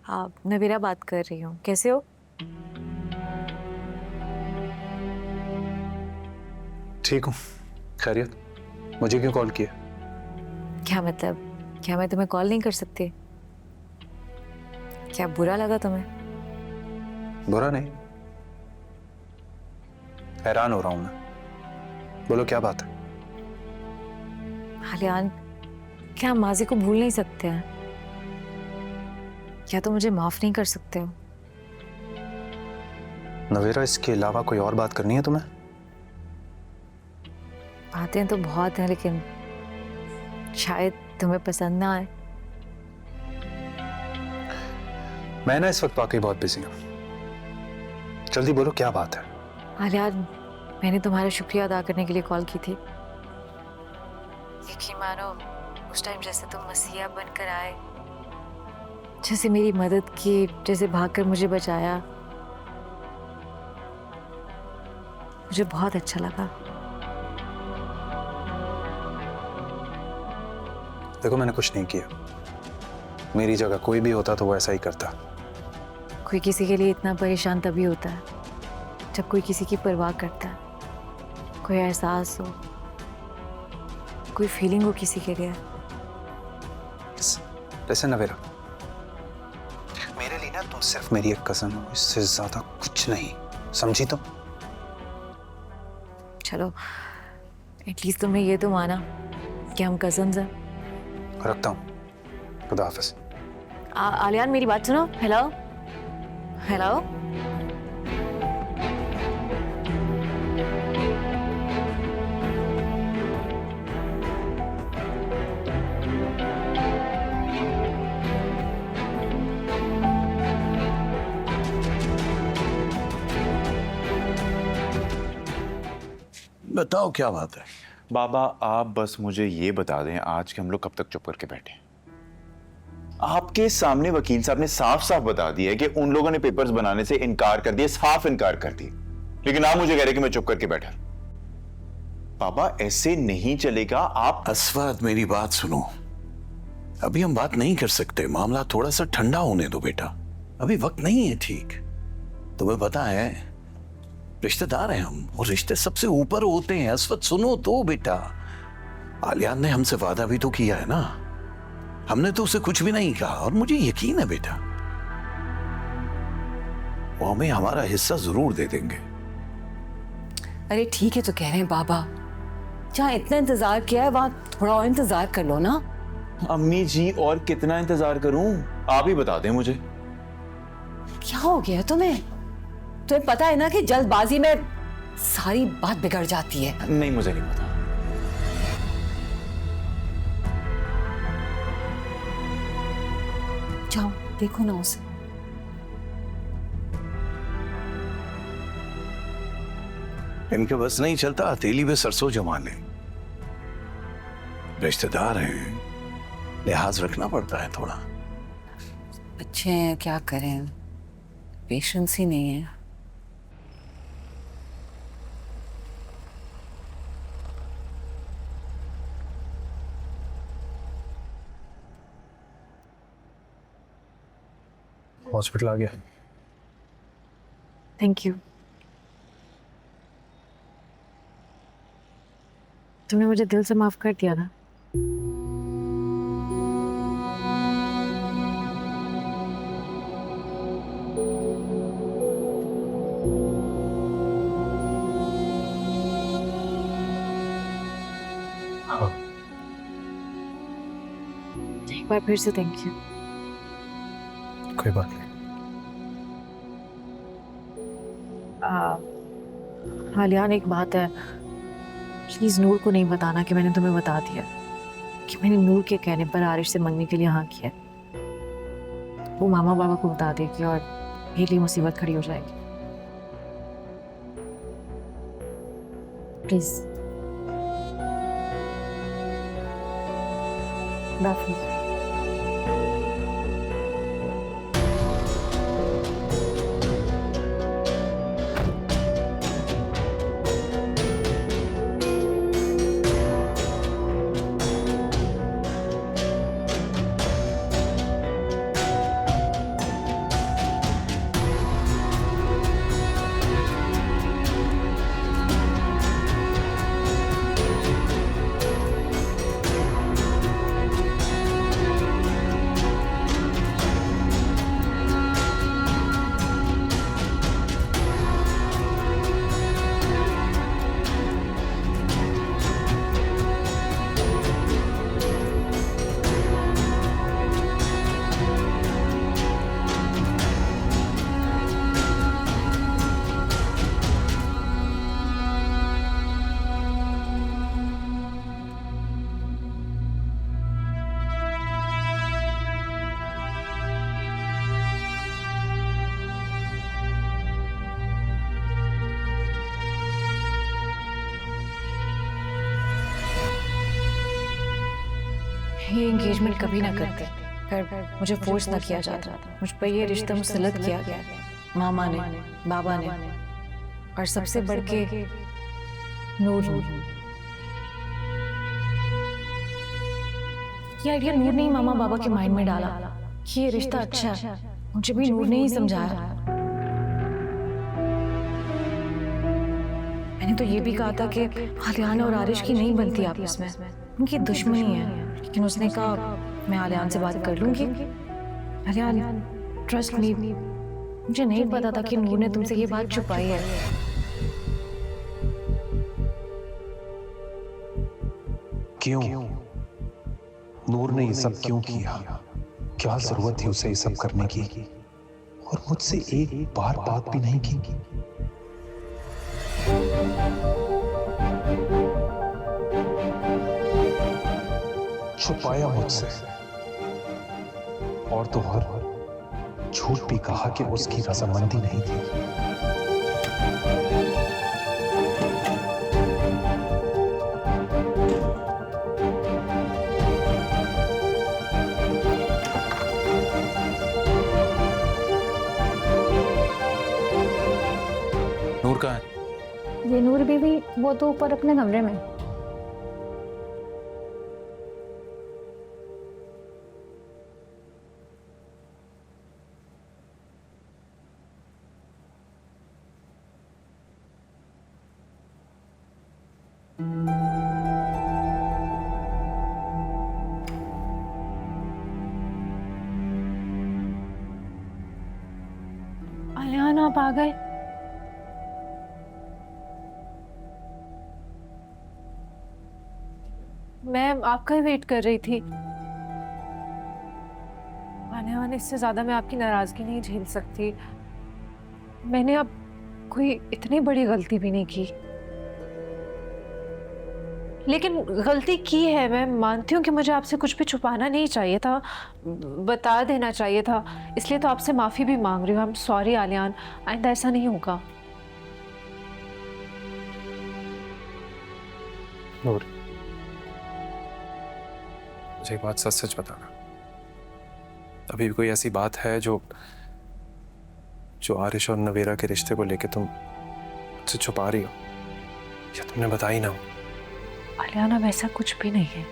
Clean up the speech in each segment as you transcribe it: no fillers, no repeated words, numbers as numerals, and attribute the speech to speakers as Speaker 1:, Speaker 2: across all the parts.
Speaker 1: नवीरा बात कर रही हूँ। कैसे हो?
Speaker 2: ठीक हूँ। खैरियत? मुझे क्यों कॉल किया?
Speaker 1: क्या मतलब? क्या मैं तुम्हें कॉल नहीं कर सकती? क्या बुरा लगा तुम्हें?
Speaker 2: बुरा नहीं, हैरान हो रहा हूँ मैं। बोलो क्या बात है?
Speaker 1: आलियान, क्या हम माजी को भूल नहीं सकते हैं? क्या तुम मुझे माफ नहीं कर सकते हो?
Speaker 2: नवीरा, इसके अलावा कोई और बात करनी है तुम्हें?
Speaker 1: बातें तो बहुत हैं, लेकिन शायद तुम्हें पसंद ना आए।
Speaker 2: मैं ना इस वक्त वाकई बहुत बिजी हूँ। जल्दी बोलो क्या बात है?
Speaker 1: आलियान, मैंने तुम्हारा शुक्रिया अदा करने के लिए कॉल की थी। यकीन मानो, उस टाइम जैसे तुम मसीहा बनकर आए, जैसे मेरी मदद की, जैसे भागकर मुझे बचाया, मुझे बहुत अच्छा लगा।
Speaker 2: देखो, मैंने कुछ नहीं किया। मेरी जगह कोई भी होता तो वो ऐसा ही करता।
Speaker 1: कोई किसी के लिए इतना परेशान तभी होता है जब कोई किसी की परवाह करता है, कोई एहसास हो, कोई फीलिंग हो किसी के लिए।
Speaker 2: लैसन नवीरा, मेरे लिए ना तुम सिर्फ मेरी एक कजन हो, इससे ज्यादा कुछ नहीं, समझी तुम?
Speaker 1: चलो, एटलीस्ट तुमने ये तो माना कि हम कजन्स हैं।
Speaker 2: रखता हूँ। खुदा हाफिज।
Speaker 1: आलियान, मेरी बात सुनो। Hello hello.
Speaker 3: बताओ क्या बात है?
Speaker 4: बाबा, आप बस मुझे ये बता दें आज के हम लोग कब तक चुप करके बैठे? आपके सामने वकील साहब ने साफ साफ बता दिया है कि उन लोगों ने पेपर्स बनाने से इनकार कर दिया, साफ इनकार कर दिया, लेकिन आप मुझे कह रहे कि मैं चुप करके बैठा। बाबा, ऐसे नहीं चलेगा। आप
Speaker 3: अस्वाद, मेरी बात सुनो। अभी हम बात नहीं कर सकते, मामला थोड़ा सा ठंडा होने दो बेटा। अभी वक्त नहीं है। ठीक, तुम्हें पता है रिश्तेदार हैं हम, और रिश्ते सबसे ऊपर होते हैं। अस्वद सुनो तो बेटा, आलियान ने हमसे वादा भी तो किया है ना। हमने तो उसे कुछ भी नहीं कहा, और मुझे यकीन है बेटा वो हमें हमारा हिस्सा जरूर दे देंगे।
Speaker 5: अरे ठीक है तो कह रहे हैं बाबा, जहाँ इतना इंतजार किया है वहां थोड़ा और इंतजार कर लो ना।
Speaker 4: अम्मी जी, और कितना इंतजार करूं? आप ही बता दें मुझे।
Speaker 5: क्या हो गया तुम्हें? तुम्हें पता है ना कि जल्दबाजी में सारी बात बिगड़ जाती है।
Speaker 4: नहीं, मुझे नहीं पता।
Speaker 5: जाओ देखो ना उसे।
Speaker 3: इनके बस नहीं चलता हथेली पे सरसों जमा ले। रिश्तेदार हैं, लिहाज रखना पड़ता है थोड़ा।
Speaker 5: बच्चे हैं, क्या करें, पेशेंस ही नहीं है।
Speaker 2: हॉस्पिटल आ गया।
Speaker 1: Thank you. तुमने मुझे दिल से माफ कर दिया ना।
Speaker 2: हाँ।
Speaker 1: एक बार फिर से थैंक यू।
Speaker 2: कोई बात नहीं।
Speaker 1: आलियान, एक बात है, प्लीज नूर को नहीं बताना कि मैंने तुम्हें बता दिया कि मैंने नूर के कहने पर आरिश से मंगने के लिए हाँ किया। वो मामा बाबा को बता देगी और मेरे लिए मुसीबत खड़ी हो जाएगी। प्लीज। खुदाफिज। ये एंगेजमेंट कभी ना करते, पर मुझे फोर्स ना किया जाता। मुझ पर ये रिश्ता मुसल्लत किया गया मामा ने, बाबा ने, और सबसे बढ़ के नूर। ये आइडिया नूर ने ही मामा बाबा के माइंड में डाला कि ये रिश्ता अच्छा है। मुझे भी नूर ने ही समझाया। मैंने तो ये भी कहा था कि आलियान और आरिश की नहीं बनती आपस में, उनकी दुश्मनी है। लेकिन उसने कहा मैं आलियान से बात कर लूंगी। आलियान ट्रस्ट मी, मुझे नहीं पता था कि नूर ने तुमसे ये बात छुपाई है।
Speaker 2: क्यों? नूर ने ये सब क्यों किया? क्या जरूरत थी उसे ये सब करने की? और मुझसे एक बार बात भी नहीं की। छुपाया मुझसे, और तो और झूठ भी कहा कि उसकी रजामंदी नहीं थी।
Speaker 6: नूर कहाँ है?
Speaker 7: ये नूर बीवी वो तो ऊपर अपने कमरे में।
Speaker 1: आलियान आप आ गए। मैं आपका ही वेट कर रही थी। आने वाले इससे ज्यादा मैं आपकी नाराजगी नहीं झेल सकती। मैंने अब कोई इतनी बड़ी गलती भी नहीं की, लेकिन गलती की है। मैं मानती हूँ कि मुझे आपसे कुछ भी छुपाना नहीं चाहिए था, बता देना चाहिए था। इसलिए तो आपसे माफी भी मांग रही हूँ। आई एम सॉरी आलियान, आइंदा ऐसा नहीं होगा।
Speaker 6: नूर, मुझे एक बात सच सच बताना, अभी भी कोई ऐसी बात है जो आरिश और नवेरा के रिश्ते को लेके तुम मुझसे छुपा रही हो, या तुमने बताई ना हो?
Speaker 1: आलियान, अब ऐसा कुछ भी नहीं है।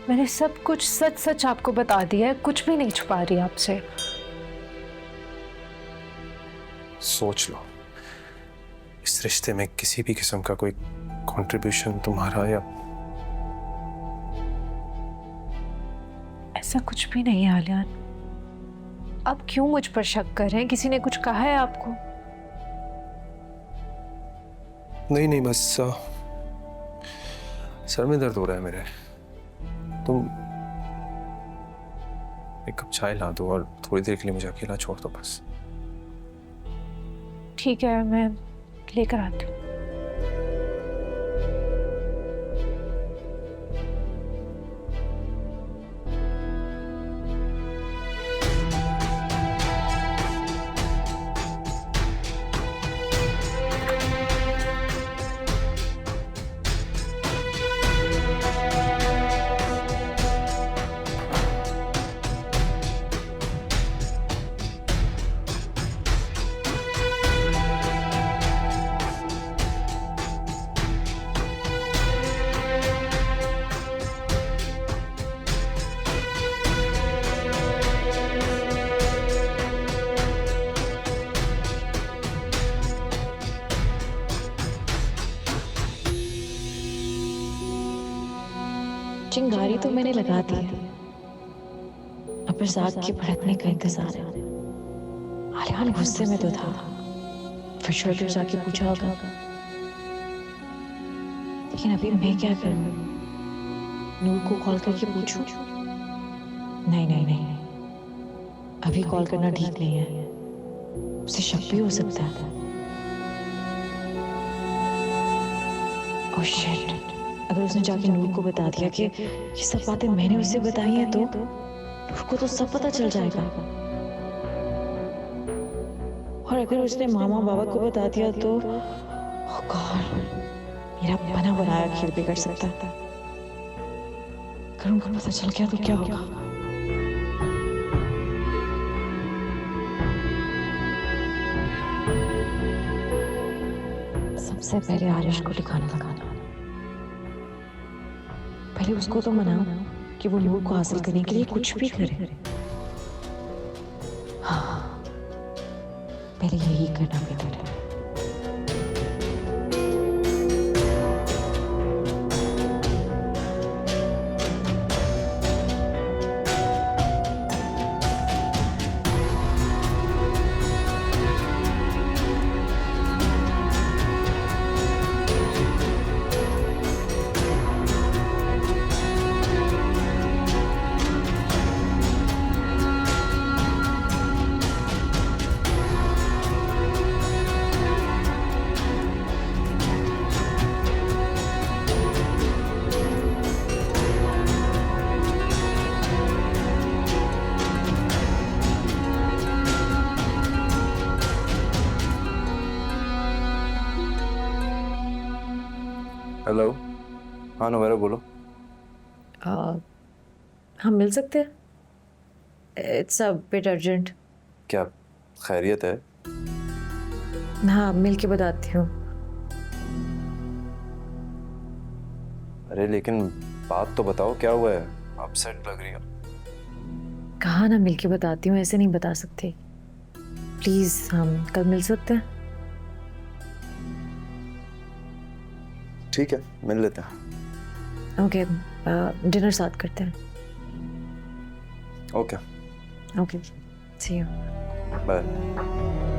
Speaker 1: मैंने सब कुछ सच सच आपको बता दिया है, कुछ भी नहीं छुपा रही आपसे।
Speaker 6: सोच लो, इस रिश्ते में किसी भी किस्म का कोई कंट्रीब्यूशन तुम्हारा या
Speaker 1: ऐसा कुछ भी नहीं है आलियान। आप क्यों मुझ पर शक कर रहे हैं? किसी ने कुछ कहा है आपको?
Speaker 6: नहीं नहीं, बस सर में दर्द हो रहा है मेरे। तुम एक कप चाय ला दो और थोड़ी देर के लिए मुझे अकेला छोड़ दो बस।
Speaker 1: ठीक है, मैं लेकर आती हूँ। चिंगारी तो मैंने लगा दी है, अब बस आग के भड़कने का इंतजार है। आलियान गुस्से में तो था, फिर शोर जाके पूछा होगा, लेकिन अभी मैं क्या करूं? नूर को कॉल करके पूछूं? नहीं नहीं नहीं, अभी कॉल करना ठीक नहीं है, उसे शक भी हो सकता है। ओह शिट, अगर उसने जाके नूर को बता दिया कि ये सब बातें मैंने उससे बताई हैं, तो नूर को तो सब पता चल जाएगा। और अगर उसने मामा बाबा को बता दिया तो ओह गॉड, मेरा बना बनाया खेल बिगड़ सकता था। अगर उनको पता चल गया तो क्या होगा? सबसे पहले आरिश को ठिकाना लगाना। पहले उसको तो मनाओ कि वो नूर को हासिल करने के लिए कुछ भी करे। हाँ, पहले यही करना बेहतर है।
Speaker 6: हेलो, हाँ नवेरा बोलो।
Speaker 1: हम मिल सकते हैं? It's a bit urgent.
Speaker 6: क्या खैरियत है?
Speaker 1: हाँ, मिल के बताती हूँ।
Speaker 6: अरे लेकिन बात तो बताओ, क्या हुआ है? अपसेट लग रही हो।
Speaker 1: कहा ना मिल के बताती हूँ, ऐसे नहीं बता सकती। प्लीज हम कल मिल सकते हैं?
Speaker 6: ठीक है, मिल लेते हैं।
Speaker 1: ओके, डिनर साथ करते हैं।
Speaker 6: Okay,
Speaker 1: okay, see you.
Speaker 6: Bye.